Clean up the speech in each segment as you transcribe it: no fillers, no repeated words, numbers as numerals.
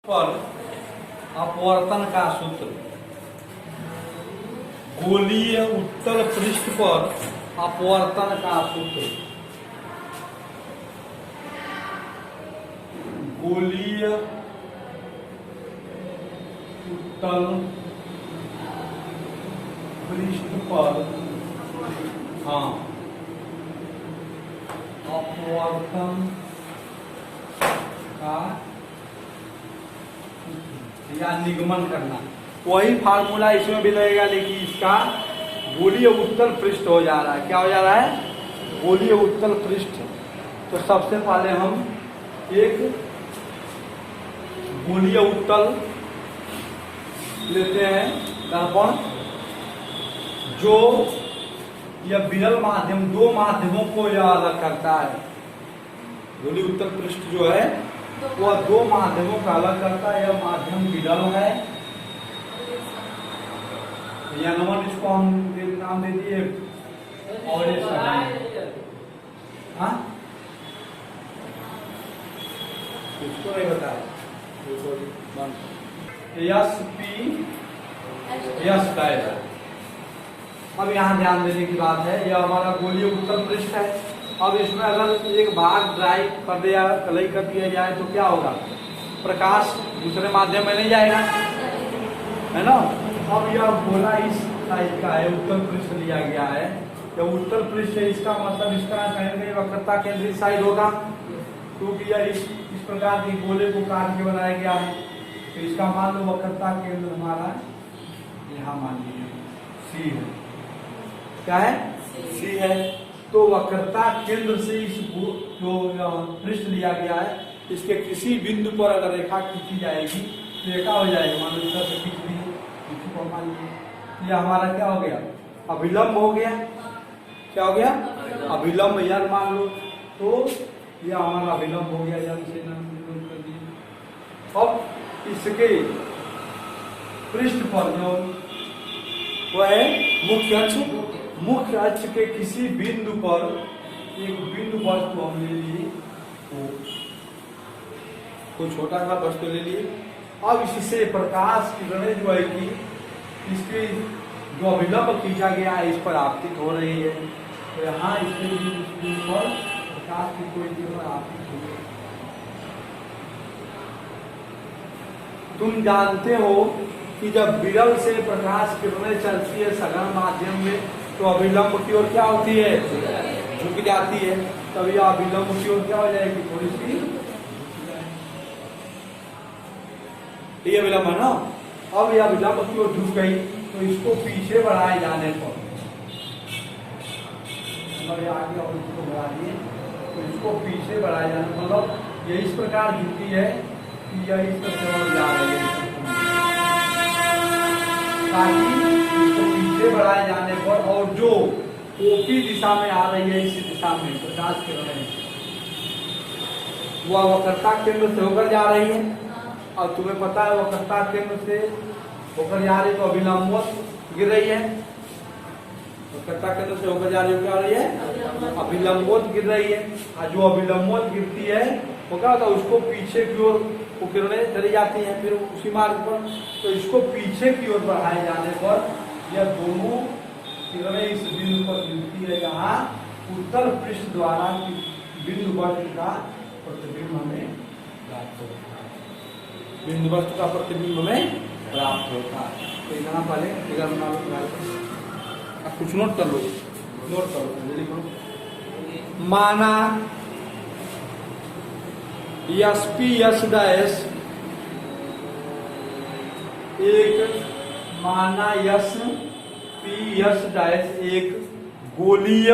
पर अपवर्तन का सूत्र। गोलीय उत्तल पृष्ठ पर अपवर्तन का सूत्र। गोलीय उत्तल पृष्ठ पर अपवर्तन का या निगमन करना, वही फार्मूला इसमें भी लगेगा, लेकिन इसका गोलीय उत्तल पृष्ठ हो जा रहा है। क्या हो जा रहा है? गोलीय उत्तल पृष्ठ। तो सबसे पहले हम एक गोलीय उत्तल लेते हैं दर्पण, जो यह विरल माध्यम, दो माध्यमों को यह अलग करता है। गोलीय उत्तल पृष्ठ जो है वह दो माध्यमों का अलग करता है। यह माध्यम विरल है, या नमन इसको हम नाम दे दिए और ये इसको नहीं बताया। Yes P yes dice. अब यहाँ ध्यान देने की बात है, यह हमारा गोलीय उत्तल पृष्ठ है। अब इसमें अगर एक भाग ड्राई कर दिया, कलई कर दिया जाए तो क्या होगा? प्रकाश दूसरे माध्यम में नहीं जाएगा, है ना। अब यह गोला इस टाइप का है, उत्तल पृष्ठ लिया गया है। यह उत्तल पृष्ठ है, इसका मतलब इसका कहीं कहीं वक्रता केंद्रित साइड होगा, क्योंकि यह इस प्रकार के गोले को काट के बनाया गया है। तो इसका मान लो वक्रता केंद्र हमारा यहाँ मान लीजिए सी है। क्या है? सी है। तो वक्रता केंद्र से इस जो पृष्ठ लिया गया है, इसके किसी बिंदु पर अगर रेखा खींची जाएगी तो रेखा हो जाएगी। मान लो इधर से खींच दी, मान लीजिए, ये हमारा क्या हो गया? अभिलंब हो गया। क्या हो गया? अभिलंब। यार मान लो तो ये हमारा अभिलंब हो गया, यार इसे नाम कर दिए। अब इसके पृष्ठ पर जो वह है मुख्य अक्ष, मुख्य अक्ष के किसी बिंदु पर एक बिंदु वस्तु हम ले लिए, कोई छोटा सा वस्तु ले लिए। अब इससे प्रकाश किरणें जो है कि इसके जो अभिलंब खींचा गया है इस पर आपतित हो रही है। तो यहाँ इसके बिंदु पर प्रकाश की कोई पर आपतित हो रही है। तुम जानते हो कि जब विरल से प्रकाश किरणें चलती है सघन माध्यम में, तो अभिलंब की ओर क्या होती है? झुक जाती है। तब यह अभिलंब की ओर क्या हो जाएगी? थोड़ी सी ये अभिलंब है ना। अब यह अभिलंब की ओर झुक गई, तो इसको पीछे बढ़ाए जाने पर आगे और इसको बढ़ा दिए, तो इसको पीछे बढ़ाए जाने मतलब ये इस प्रकार झुकती है कि यह इस तरह जा रही है, ताकि इसको पीछे बढ़ाए जाने पर और जो ओपी दिशा में आ रही है, इसी दिशा में प्रकाश किरणें वह वक्रता केंद्र से होकर जा रही है। और तुम्हें पता है वक्रता केंद्र से होकर जा रही है तो अभिलंबवत गिर रही है। वक्रता केंद्र से होकर जा रही है, क्या हो रही है? अभिलंबवत गिर रही है। और जो अभिलंबवत गिरती है वो क्या होता है? उसको पीछे की ओर वो किरणें चली जाती हैं फिर उसी मार्ग पर। तो इसको पीछे की ओर बढ़ाए जाने पर यह दोनों किरणें इस बिंदु पर गिरती है, जहाँ उत्तल पृष्ठ द्वारा बिंदु वस्तु का प्रतिबिंब हमें प्राप्त होता है। बिंदु वस्तु का प्रतिबिंब हमें प्राप्त होता है। तो इतना पहले आप कुछ नोट कर लो, नोट करो, लिखो। माना यस पी यस डैश एक, माना यस पी यस डैश एक गोलीय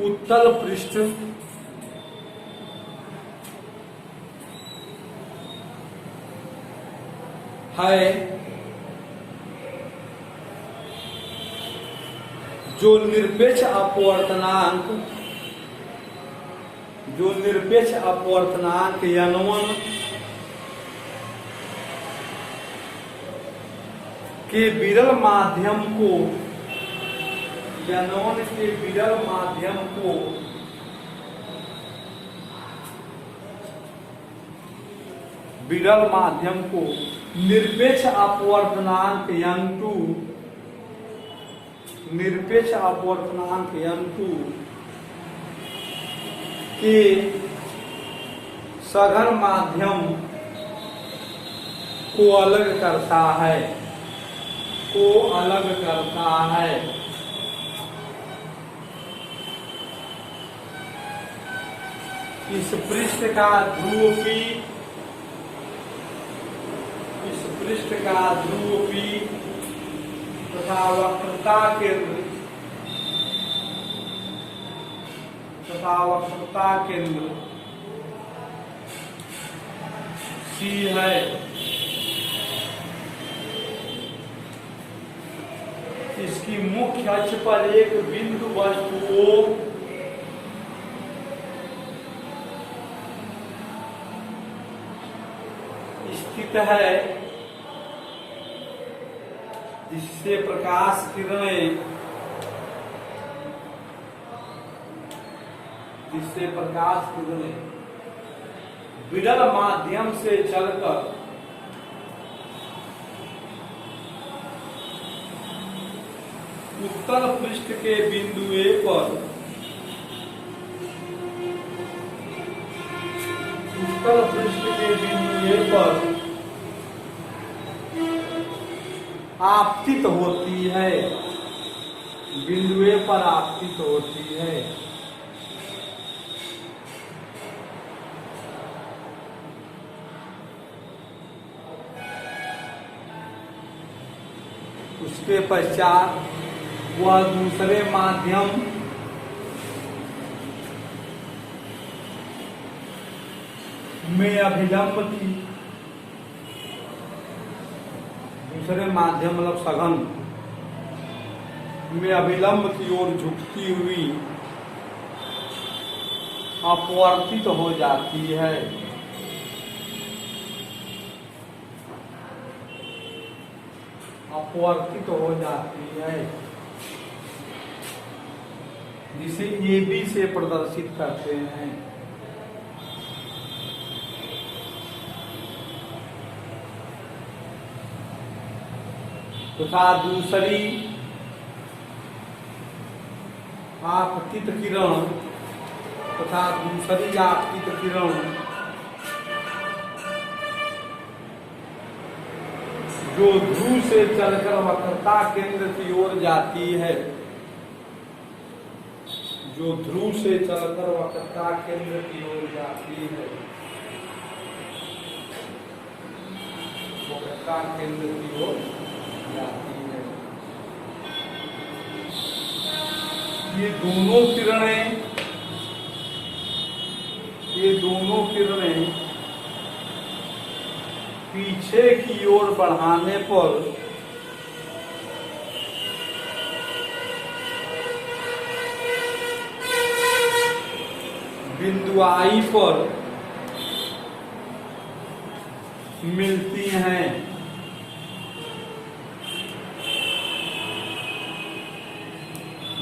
उत्तल पृष्ठ है, जो निरपेक्ष अपवर्तनांक N1 के विरल माध्यम को N1 के विरल माध्यम को विरल माध्यम को निरपेक्ष अपवर्तनांक n2 के सघन माध्यम को अलग करता है। इस पृष्ठ का ध्रुव P तथा वक्रता केंद्र C है। इसकी मुख्य अक्ष पर एक बिंदु वस्तु O स्थित है, जिससे प्रकाश किरणें विरल माध्यम से चलकर उत्तल पृष्ठ के बिंदु A पर आपतित होती है। बिंदु A पर आपतित होती है। उसके पश्चात वह दूसरे माध्यम में अभिलंब की दूसरे माध्यम मतलब सघन में अभिलंब की ओर झुकती हुई अपवर्तित हो जाती है। जिसे AB से प्रदर्शित करते हैं। तथा दूसरी आपतित किरण जो ध्रुव से चलकर वक्रता केंद्र की ओर जाती है, ये दोनों किरणें पीछे की ओर बढ़ाने पर बिंदु I पर मिलती हैं।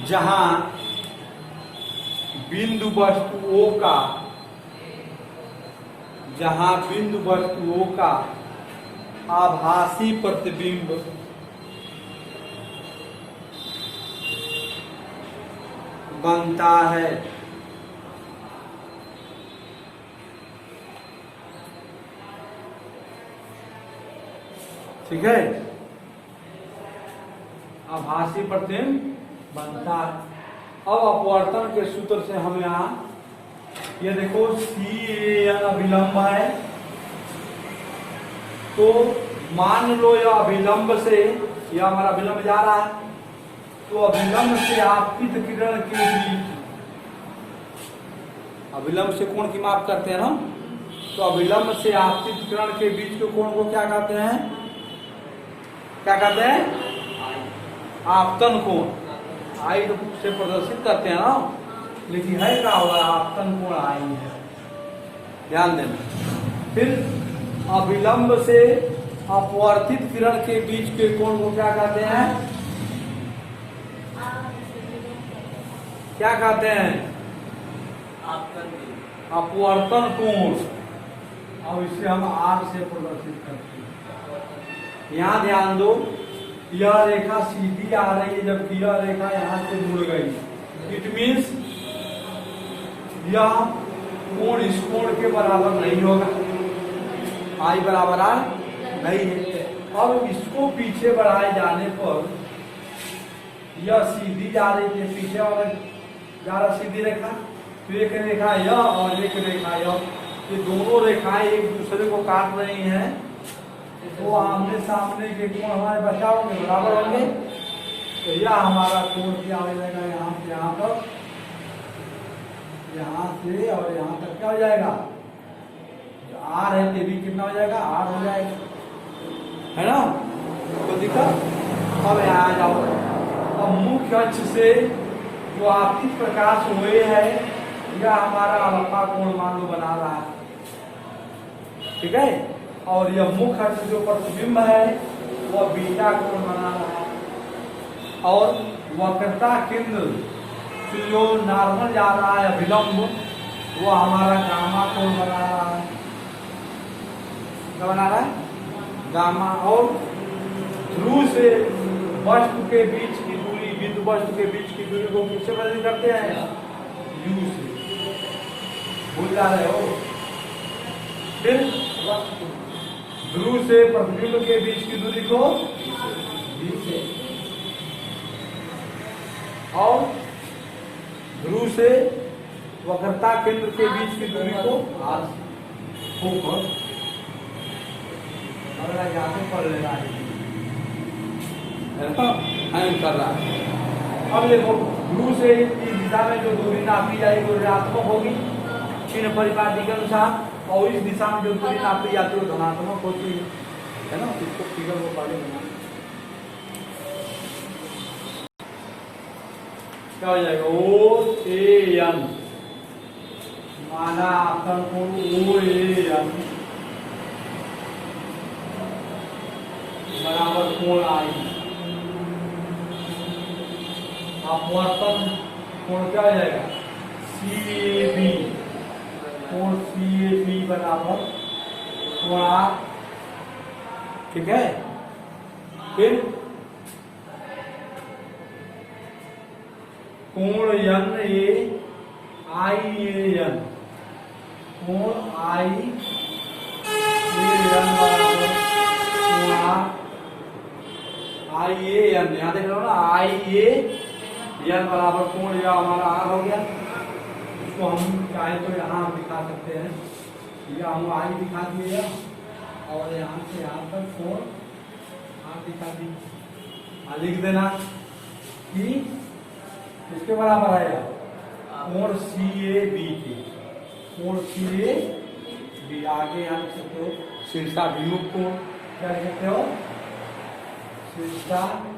जहां बिंदु वस्तु O का आभासी प्रतिबिंब बनता है। ठीक है, आभासी प्रतिबिंब बनता है। अब अपवर्तन के सूत्र से हम यहाँ ये देखो CAN अभिलंब है, तो मान लो यह अभिलंब से यह हमारा अभिलंब जा रहा है, तो अभिलंब से आपतित किरण के बीच अभिलंब से कोण की माप करते हैं ना, तो अभिलंब से आपतित किरण के बीच के कोण को क्या कहते हैं? आपतन कोण। I से प्रदर्शित करते हैं ना, लेकिन है क्या होगा? आपतन कोण I है, ध्यान देना। फिर अभिलंब से अपवर्तित किरण के बीच के कोण को क्या कहते हैं? अपवर्तन कोण। अब इसे हम आर से प्रदर्शित करते हैं। यहाँ ध्यान दो, यह रेखा सीधी आ रही है जबकि यह रेखा यहाँ से मुड़ गई। इट मीन्स यह कोण इस कोण के बराबर नहीं होगा, आई बराबर आर नहीं है। अब इसको पीछे बढ़ाए जाने पर यह सीधी जा रही है, पीछे वाला जा रहा सीधी रेखा, तो एक रेखा यह और एक रेखा यह, ये दोनों रेखाएं एक दूसरे को काट रही हैं, तो आमने सामने के कोण हमारे बचाव में बराबर होंगे। तो यह हमारा कोण क्या हो जाएगा, यहाँ से यहाँ तक, यहाँ से और यहाँ तक क्या हो जाएगा, जो आर है भी कितना हो जाएगा, आर हो जाएगा, है ना। तो दिक्कत। अब यहाँ आ जाओ, अब मुख्य अक्ष से जो आपतित प्रकाश हुए है यह हमारा अल्फा कोण मान लो बना रहा है, ठीक है। और यह मुख्य अक्ष जो प्रतिबिंब है वह बीटा कोण बना रहा है, और वक्रता केंद्र जो नॉर्मल जा रहा है अभिलंब वो हमारा गामा कोण बना रहा है। क्या बना रहा है, गामा। और ध्रुव से वस्तु के बीच की दूरी, बिंदु वस्तु के बीच की दूरी को किससे बदल करते हैं, यू से। भूल जा रहे हो। फिर ध्रुव से प्रतिबिंब के बीच की दूरी को बी से, और ध्रुव से वक्रता केंद्र के बीच की दूरी को आर से। अगर यहाँ पे पढ़ लेना है कर रहा है। अब देखो ध्रुव से इस दिशा में जो दूरी नापी जाएगी वो ऋणात्मक होगी चिन्ह परिपाटी के अनुसार, और इस दिशा में जो दूरी नापी जाती है वो धनात्मक होती है ना। इसको फिगर को पढ़े क्या हो जाएगा, ओ ए एन माना आपन कोण ओ ए एन बराबर कोण आई। अपवर्तन कोण क्या हो जाएगा, सी ए बी, कोण सी ए बी बराबर कोण आर, ठीक है। फिर कोण N A I A N, कोण आई ए एन बराबर कोण आर, आई ए एन, यहाँ देख रहे हो ना, आई ए एन बराबर कोण यह हमारा आर हो गया। इसको हम चाहे तो यहाँ दिखा सकते हैं, या हम आई दिखा दिए और यहाँ से यहाँ तक कोण आर दिखा दी। लिख देना कि किसके बराबर आएगा, कोण सी ए बी के, कोण सी ए बी। आगे यहाँ लिख सकते हो शीर्षाभिमुख कोण, क्या लिख सकते हो, शीर्षाभिमुख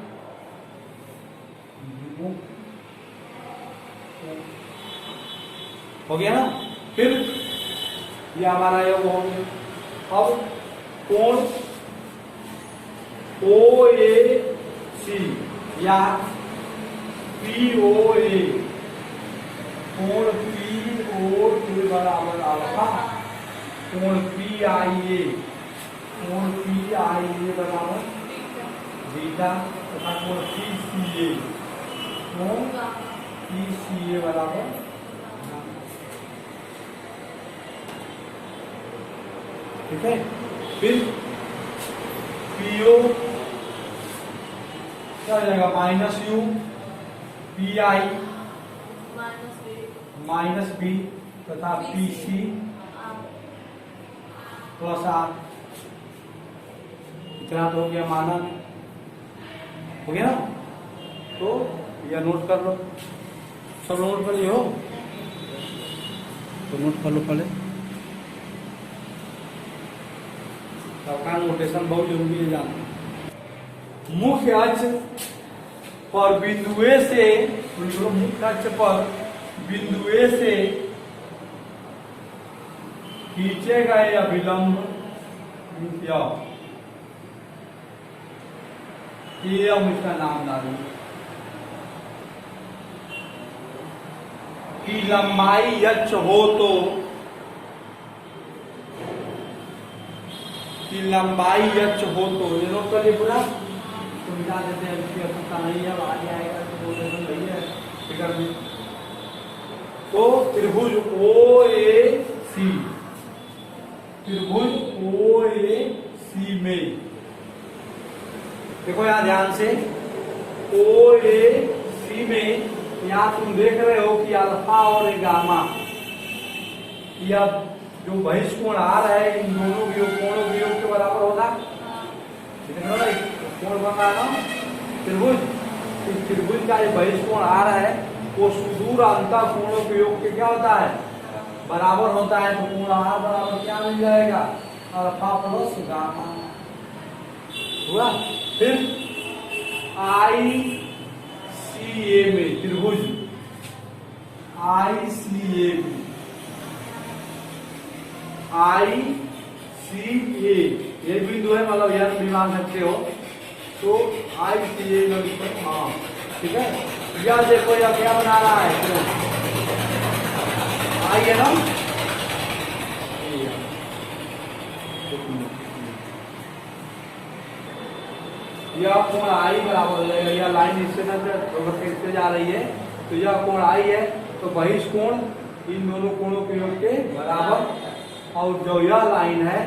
हो गया ना। फिर ये हमारा योग हो गया। अब कोण ओ ए सी या पी ओ ए, कोण पी ओ ए बराबर अल्फा, कोण पी आई ए, कोण पी आई ए बराबर बीटा, तथा कोण पी सी ए, कोण पी सी ए बराबर, ठीक है। फिर पीओ क्या हो जाएगा, minus U, P I minus B, तथा पी सी प्लस आर। इतना तो हो गया मानक, हो गया ना। तो यह नोट कर लो, सब नोट कर लियो, तो नोट कर लो पहले। सबका नोटेशन बहुत जरूरी है जानना। मुख्य अक्ष पर बिंदु ए से, मुख्य अक्ष पर बिंदु ए से खींचे गए अभिलंब ये हम इसका नाम डालेंगे की लंबाई h हो तो की लंबाई h हो तो ये नोट कर लिए पूरा, तो मिटा देते हैं, इसकी आवश्यकता नहीं है, अब आगे आएगा तो वो नहीं है फिगर में। तो त्रिभुज OAC, त्रिभुज OAC में देखो यहाँ ध्यान से, OAC में यहाँ तुम देख रहे हो कि अल्फा और गामा, यह जो बहिष्कोण आ रहा है इन दोनों कोणों के योग के बराबर होगा। कोण बन रहा है ना त्रिभुज, इस त्रिभुज का जो बहिष्कोण आ रहा है वो सुदूर अंतर कोणों के योग के क्या होता है, बराबर होता है। तो कोण आर बराबर क्या मिल जाएगा, अल्फा प्लस गामा हुआ। फिर ICA में त्रिभुज ICA में, ICA ये बिंदु है, मतलब यह भी मान सकते हो। तो ICA में हाँ ठीक है, यह देखो यह क्या बना रहा है, आई है ना, यह कोण आई बराबर हो जाएगा, यह लाइन इससे इससे जा रही है, तो यह कोण आई है, तो बहिष्कोण इन दोनों कोणों के योग के बराबर। और जो यह लाइन है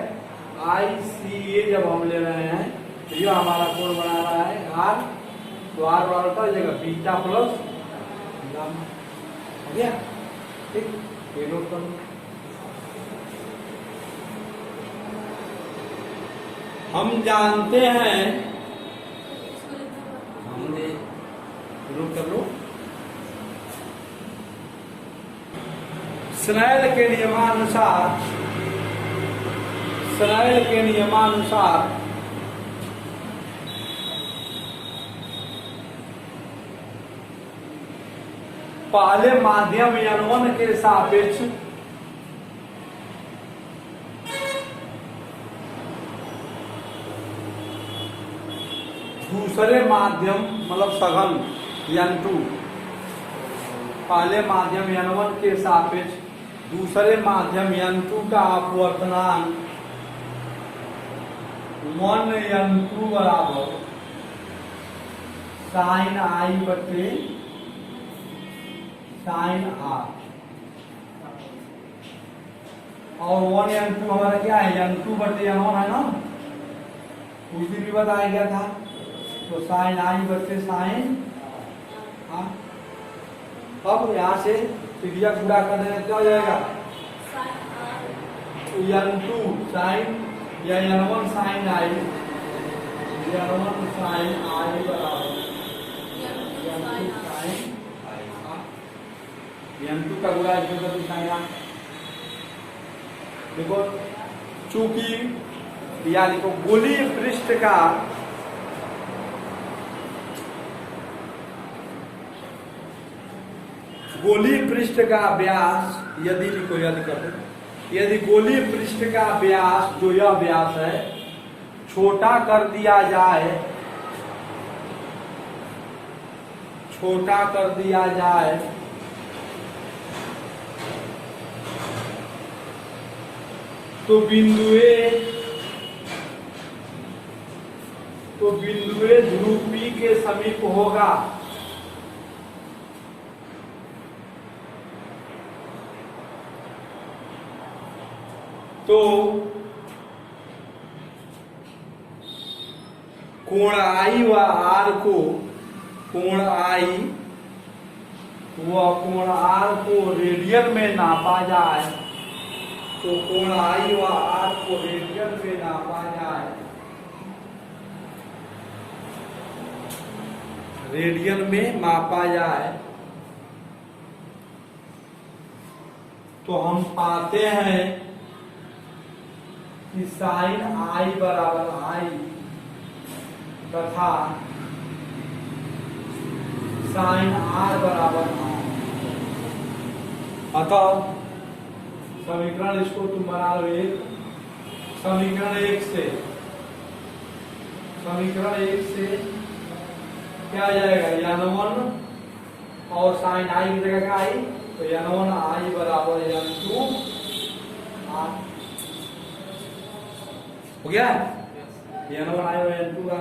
ICA जब हम ले रहे हैं तो यह हमारा कोण बना रहा है R, तो R बराबर हो जाएगा बीटा प्लस गामा, हो गया ठीक, ये नोट कर लो। हम जानते हैं, हमने नोट कर लो, स्नेल के नियमानुसार, स्नेल के नियमानुसार पहले माध्यम N1 के सापेक्ष दूसरे माध्यम मतलब सघन N2, पहले माध्यम N1 के सापेक्ष दूसरे माध्यम N2 का अपवर्तनांक 1N2 बराबर साइन I बटे साइन R, और 1N2 हमारा क्या है, N2 बटे N1 है ना, उस दिन भी बताया गया था। तो साइन I बटे साइन R, अब यहाँ से त्रिज्या पूरा कर देना, क्या हो जाएगा, N2 साइन या N1 sign I, N1 sign I बराबर N2 साइन N2 का गुणा N2 साइन R। देखो चूंकि या देखो गोलीय पृष्ठ का गोलीय पृष्ठ का व्यास यदि लिखो, यदि कर दो, यदि गोलीय पृष्ठ का व्यास जो यह व्यास है छोटा कर दिया जाए, छोटा कर दिया जाए तो बिंदुए ध्रुव P के समीप होगा। तो कोण I व R को, कोण I व कोण R को रेडियन में नापा जाए, तो कोण I व R को रेडियन में नापा जाए, रेडियन में मापा जाए, तो हम पाते हैं कि साइन I बराबर I तथा साइन R बराबर R। अतः समीकरण इसको तुम बना लो एक, समीकरण एक से, समीकरण एक से क्या आ जाएगा, N1 और साइन I की जगह क्या आई, तो N1 I बराबर N2 R। हो गया n1 आई और n2 का।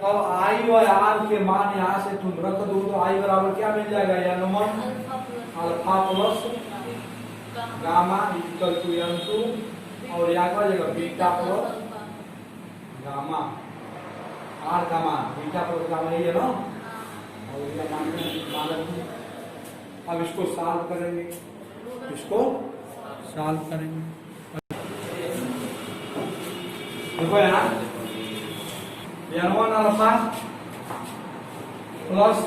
अब आई और आर के मान यहाँ से तुम रख दो तो आई बराबर क्या मिल जाएगा n1 alpha plus gamma equal to n2 और यहाँ का जगह बीटा प्लस गामा आर का मान बीटा प्लस गामा ये है ना और ये मान अब इसको सॉल्व करेंगे देखो यहाँ n1 alpha plus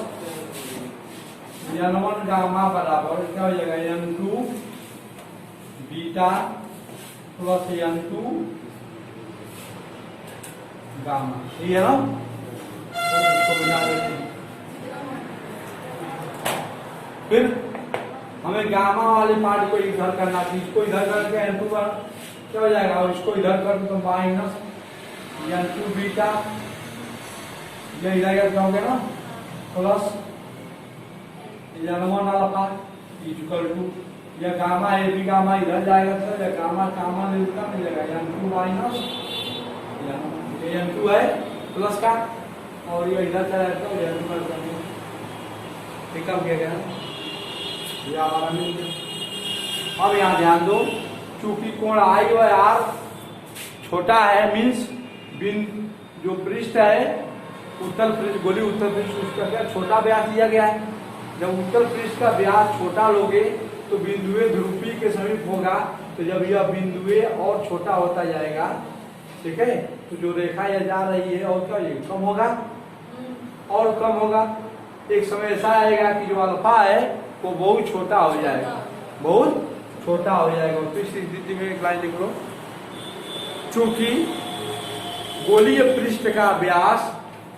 n1 gamma बराबर क्या हो जाएगा n2 beta plus n2 gamma ये है ना इसको बना देते हैं। फिर हमें गामा वाले पार्ट को इधर करना थी इसको इधर करके n2 पर क्या हो जाएगा और इसको इधर कर तो माइनस n2 बीटा ये इधर क्या हो गया ना plus n1 alpha equal to या गामा ए बी गामा इधर जाएगा तो या गामा गामा मिल जाएगा n2 माइनस n2 है प्लस का और ये इधर चला जाता है n2 कर देंगे ठीक है क्या ये हमारा मिल गया। अब यहाँ ध्यान दो चूंकि कोण आई और आर छोटा है मीन्स जो पृष्ठ है उत्तल पृष्ठ गोली उत्तल पृष्ठ उसका क्या छोटा व्यास दिया गया है। जब उत्तल पृष्ठ का व्यास छोटा लोगे तो बिंदुए ध्रुवी के समीप होगा तो जब यह बिंदुए और छोटा होता जाएगा ठीक है तो जो रेखा यह जा रही है और क्या ये कम होगा और कम होगा। एक समय ऐसा आएगा कि जो अल्फा है वो बहुत छोटा हो जाएगा बहुत छोटा हो जाएगा। तो इस स्थिति में एक लाइन लिख लो चूंकि गोलीय पृष्ठ का व्यास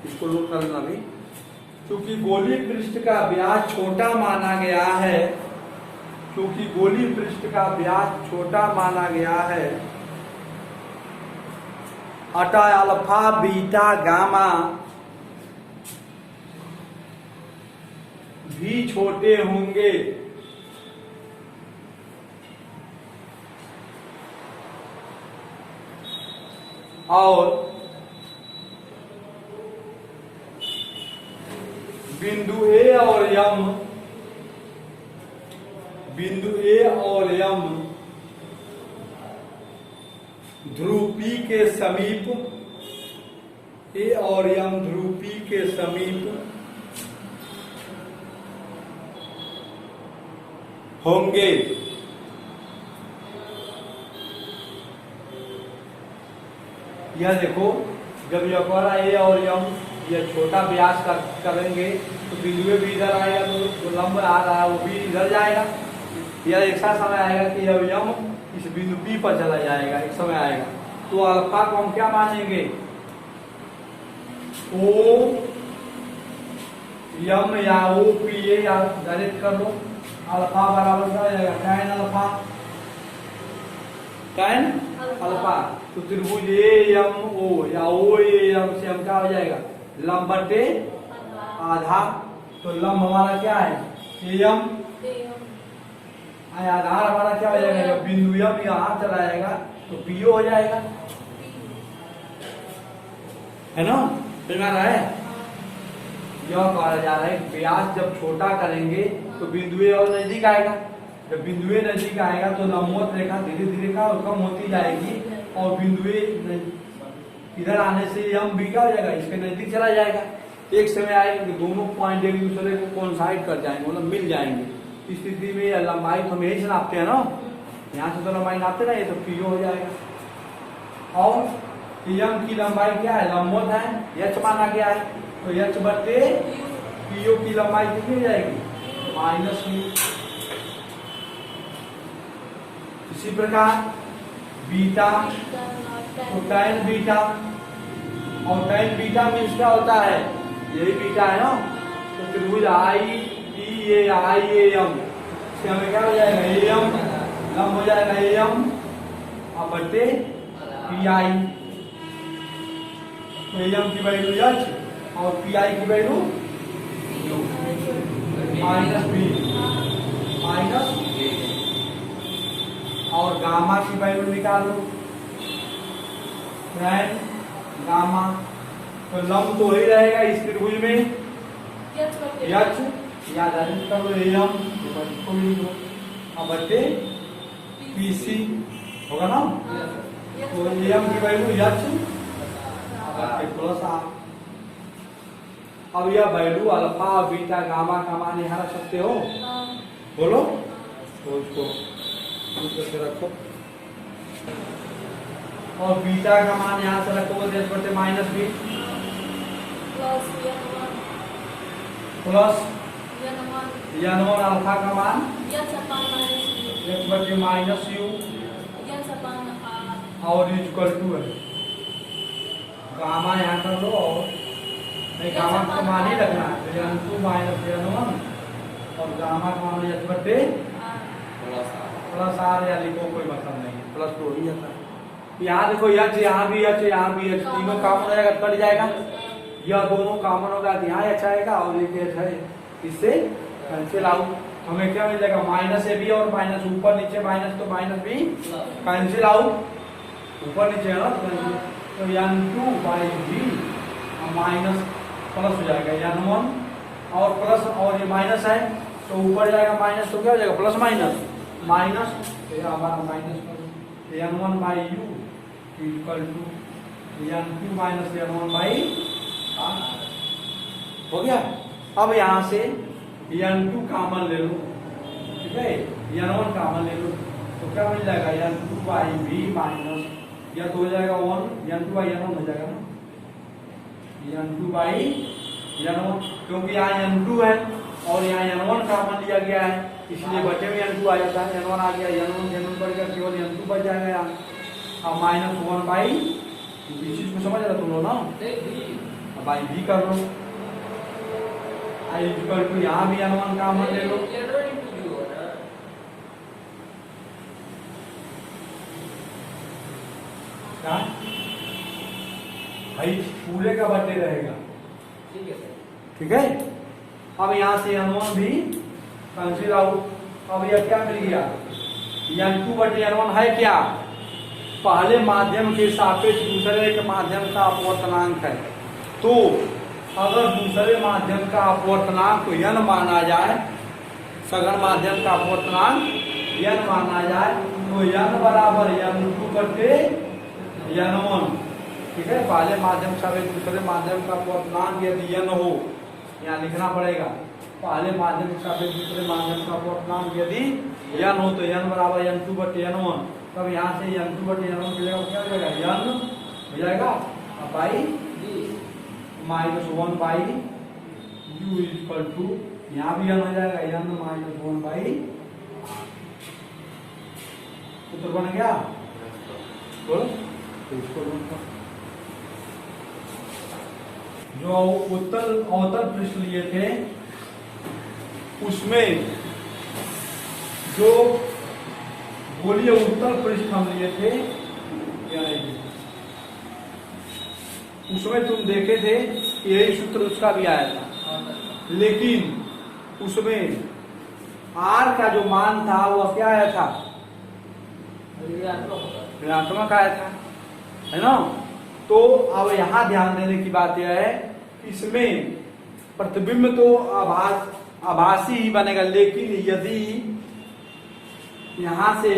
इसको लोग करना भी क्योंकि गोलीय पृष्ठ का व्यास छोटा माना गया है क्योंकि गोलीय पृष्ठ का व्यास छोटा माना गया है अतः अल्फा बीटा गामा भी छोटे होंगे और बिंदु ए और यम ध्रुव P के समीप ए और यम ध्रुव P के समीप होंगे। यह देखो जब यह कह रहा है ए और यम यह छोटा व्यास करेंगे तो बिंदु भी इधर आएगा तो जो लंब आ रहा है वो भी इधर जाएगा। यह एक सा समय आएगा कि यह यम इस बिंदु P पर चला जाएगा एक समय आएगा तो अल्फा को हम क्या मानेंगे ओ यम या ओ पी ए या गणित कर लो अल्फा बराबर क्या हो जाएगा tan अल्फा तो त्रिभुज ए एम ओ या ओ ए एम से हम क्या हो जाएगा लंब बटे आधा तो लंब हमारा क्या है एम आधार हमारा क्या हो जाएगा जब बिंदु एम यहाँ चला जाएगा तो पीओ हो जाएगा है ना समझ रहा है। यह कहा जा रहा है व्यास जब छोटा करेंगे तो बिंदुए और नजदीक आएगा जब बिंदुए नजदीक आएगा तो लंबवत रेखा धीरे धीरे कम होती जाएगी और बिंदुए इधर आने से यम भी क्या हो जाएगा इसके नजदीक चला जाएगा। एक समय आएगा कि दोनों पॉइंट एक दूसरे को कोइंसाइड कर जाएंगे मतलब मिल जाएंगे। इस स्थिति में लंबाई तो हम यही से नापते हैं ना यहाँ से तो लंबाई नापते ना ये तो पीओ हो जाएगा और यम की लंबाई क्या है लंबवत है एच माना गया है तो एच बटे पीओ की लंबाई कितनी हो जाएगी माइनस में। इसी प्रकार बीटा तो tan बीटा और tan बीटा मीन्स क्या होता है यही बीटा है ना तो त्रिभुज आई ई ए आई ए एम से हमें क्या हो जाएगा एम लंब हो जाएगा एम और बटे पी आई तो एम की वैल्यू एच और पी आई की वैल्यू माइनस बी माइनस और गामा की वैल्यू निकालो tan गामा, तो लंब तो वही रहेगा इस त्रिभुज में यच, याद आ करो एम अब बटे पीसी होगा ना, तो एम की वैल्यू यच प्लस आर। अब यह वैल्यू अल्फा बीटा गामा का मान यहाँ रख सकते हो, बोलो, तो इसको रखो और बीटा का मान यहाँ से रखोगे तो बटे minus B plus n1 alpha का मान x बटे माइनस यू और इक्वल टू है गामा यहाँ कर लो और नहीं गामा का मान ही रखना है तो n2 माइनस n1 और गामा का मान x बटे प्लस आर या लिखो कोई मतलब नहीं प्लस तो ही आता है। यहाँ देखो यच यहाँ भी यच यहाँ भी यच तीनों कॉमन हो जाएगा कट जाएगा, यह दोनों कॉमन होगा तो यहाँ अच्छा आएगा और ये अच्छा है, इससे कैंसिल आउट हमें क्या मिल जाएगा माइनस ए बी और माइनस ऊपर नीचे माइनस तो माइनस बी कैंसिल आउट ऊपर नीचे है ना तो n2 by B minus plus हो जाएगा n1 और प्लस और ये माइनस है तो ऊपर जाएगा माइनस तो क्या हो जाएगा प्लस माइनस हमारा minus n1 by U equal to n2 minus n1 by R हो गया। अब यहाँ से n2 कॉमन ले लो, ठीक है, n1 कॉमन ले लो तो क्या मिल जाएगा n2 बाई बी माइनस यह तो हो जाएगा 1 n2 बाई n1 हो जाएगा ना n2 बाई n1 क्योंकि यहाँ n2 है और यहाँ n1 कॉमन लिया गया है इसलिए बचे में n2 आ जाता है, n1 आ गया n1 बढ़ गया केवल n2 बच जाएगा यहाँ अब माइनस 1 बाई इस चीज को समझ रहे तुम लोग ना बाई बी कर लो आई इक्वल टू यहाँ भी n1 कॉमन ले लो क्या भाई पूरे का बटे रहेगा, ठीक है। अब यहाँ से n1 भी कैंसिल आउट। अब यह क्या मिल गया n2 बटे n1 है क्या पहले माध्यम के सापेक्ष दूसरे के माध्यम का अपवर्तनांक है, तो अगर दूसरे माध्यम का अपवर्तनांक n माना जाए सघन माध्यम का अपवर्तनांक n माना जाए तो n बराबर n2 बटे n1, ठीक है। पहले माध्यम सापेक्ष दूसरे माध्यम का अपवर्तनांक यदि n हो यहाँ लिखना पड़ेगा पहले माध्यम के सापेक्ष दूसरे माध्यम का अपवर्तनांक यदि n हो तो n बराबर n2 बटे n1, तब यहाँ से n2 बटे n1 की जगह क्या हो जाएगा n हो जाएगा by minus 1 by u equal to यहाँ भी n हो जाएगा n माइनस 1 बाई उत्तर बन गया बोलो। तो इसको जो अवतल पृष्ठ लिए थे उसमें जो गोलीय उत्तल पृष्ठ हम लिए थे उसमें तुम देखे थे यही सूत्र उसका भी आया था, लेकिन उसमें r का जो मान था वह क्या आया था ऋणात्मक आया था, है ना। तो अब यहाँ ध्यान देने की बात यह है इसमें प्रतिबिंब तो आभासी ही बनेगा, लेकिन यदि यहाँ से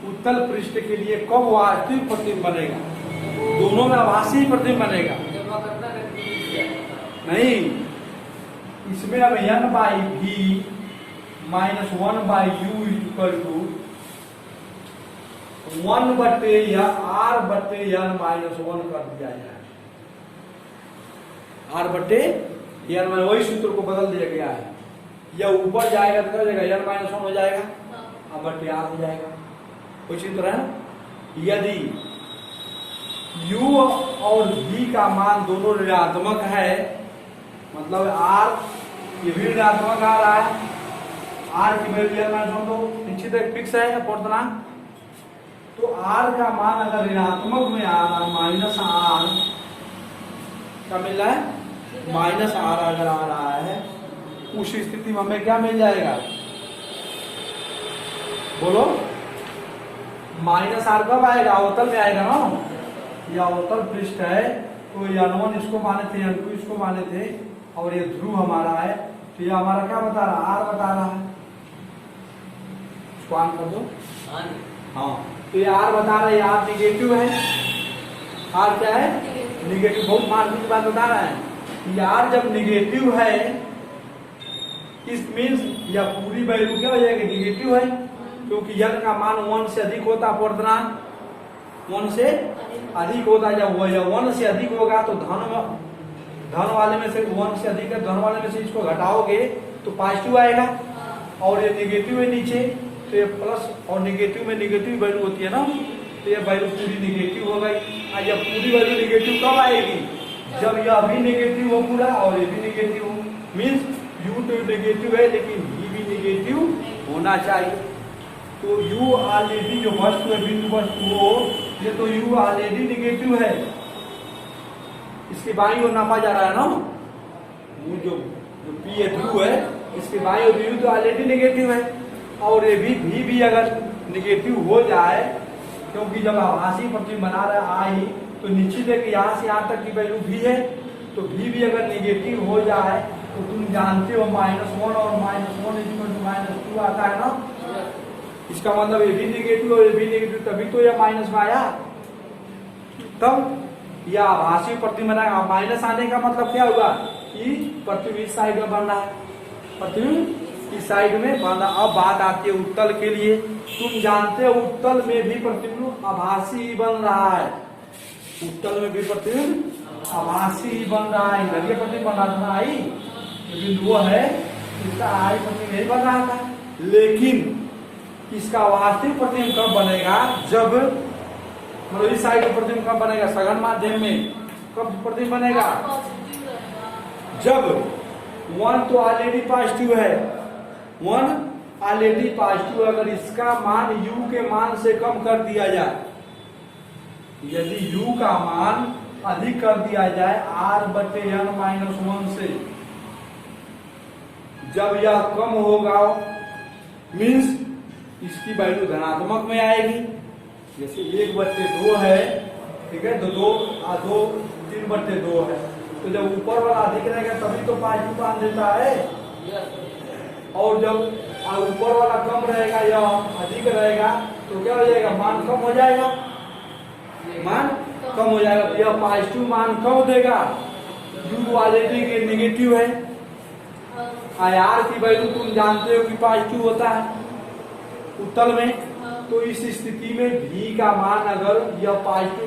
उत्तल पृष्ठ के लिए कब वास्तविक प्रतिबिंब बनेगा दोनों में आभासी प्रतिबिंब बनेगा नहीं, इसमें अब n बाई भी minus 1 by U equal to 1 बटे या r बटे n माइनस 1 कर दिया जाए, r बटे n में वही सूत्र को बदल दिया गया है, यह ऊपर जाएगा तो क्या हो जाएगा n माइनस 1 हो जाएगा अब बटे r हो जाएगा। कुछ इस तरह यदि u और v का मान दोनों ऋणात्मक है मतलब r ये भी ऋणात्मक आ रहा है, r की वैल्यू n माइनस 1 तो निश्चित फिक्स है अपवर्तनांक, तो r का मान अगर ऋणात्मक में आ रहा है माइनस r क्या मिल रहा है माइनस r अगर आ रहा है उस स्थिति में हमें क्या मिल जाएगा बोलो माइनस r कब आएगा अवतल में आएगा ना, या अवतल पृष्ठ है, तो n1 इसको माने थे, n2 इसको माने थे, और ये ध्रुव हमारा है, तो ये हमारा क्या बता रहा है, r बता रहा है। इसको ऑन कर दो। हाँ, तो ये r बता रहा है, r निगेटिव है। r क्या है, निगेटिव। बहुत मार्मिक बात बता रहा है कि r जब निगेटिव है, इस मीन्स या पूरी वैल्यू क्या हो जाएगी, निगेटिव है, क्योंकि n का मान 1 से अधिक होता, अपूर्णांक 1 से अधिक होता। जब वो 1 से अधिक होगा तो धन वाले में से 1 से अधिक है, धन वाले में से इसको घटाओगे तो पॉजिटिव आएगा, और ये निगेटिव है नीचे, तो ये प्लस, और निगेटिव में निगेटिव वैल्यू होती है ना, तो ये वैल्यू पूरी निगेटिव हो गई। जब पूरी वैल्यू निगेटिव कब आएगी, जब यह भी निगेटिव हो पूरा और ये भी निगेटिव हो। मीन्स u तो निगेटिव है लेकिन v भी निगेटिव होना चाहिए। तो u ऑलरेडी जो वस्तु है, बिंदु वस्तु हो, ये तो u ऑलरेडी निगेटिव है, इसकी बाईं ओर नापा जा रहा है ना, वो जो p है, ध्रुव है, इसकी बाईं ओर u तो ऑलरेडी निगेटिव है, और ये भी अगर निगेटिव हो जाए, क्योंकि जब आभासी प्रतिबिंब बना रहा है तो निश्चित है कि यहाँ से यहाँ तक की वैल्यू v है, तो v भी अगर निगेटिव हो जाए तो तुम जानते हो -1 और -1 -2 आता है ना। इसका मतलब ये भी निगेटिव और ये भी निगेटिव, तभी तो ये माइनस में आया। तब यह आभासी प्रतिबिंब बनाएगा। माइनस आने का मतलब क्या हुआ कि प्रतिबिंब इस साइड में बन रहा है, प्रतिबिंब इस साइड में बन रहा। अब बात आती है उत्तल के लिए। तुम जानते हो उत्तल में भी प्रतिबिंब आभासी बन रहा है, उत्तल में भी प्रतिबिंब आभासी बन रहा है। इधर प्रतिबिंब बन रहा था, आई बिंदु वो है, इसका आई प्रतिबिंब नहीं बन रहा था, लेकिन इसका वास्तविक प्रतिबिंब कब बनेगा, जब मतलब इस साइड का प्रतिबिंब कब बनेगा, सघन माध्यम में कब प्रतिबिंब बनेगा, जब 1 तो ऑलरेडी पॉजिटिव है, 1 ऑलरेडी पॉजिटिव, अगर इसका मान u के मान से कम कर दिया जाए, यदि u का मान अधिक कर दिया जाए r/n-1 से, जब यह कम होगा मीन्स इसकी वैल्यू धनात्मक में आएगी। जैसे 1/2 है, ठीक है, 3/2 है, तो जब ऊपर वाला अधिक रहेगा तभी तो पॉजिटिव मान देता है, और जब ऊपर वाला कम रहेगा या अधिक रहेगा तो क्या हो जाएगा, मान कम हो जाएगा, मान कम हो जाएगा। यह पॉजिटिव मान कम देगा, u ऑलरेडी के निगेटिव है, r की वैल्यू तुम जानते हो कि पॉजिटिव होता है उत्तल में, तो इस स्थिति में v का मान अगर यह पॉजिटिव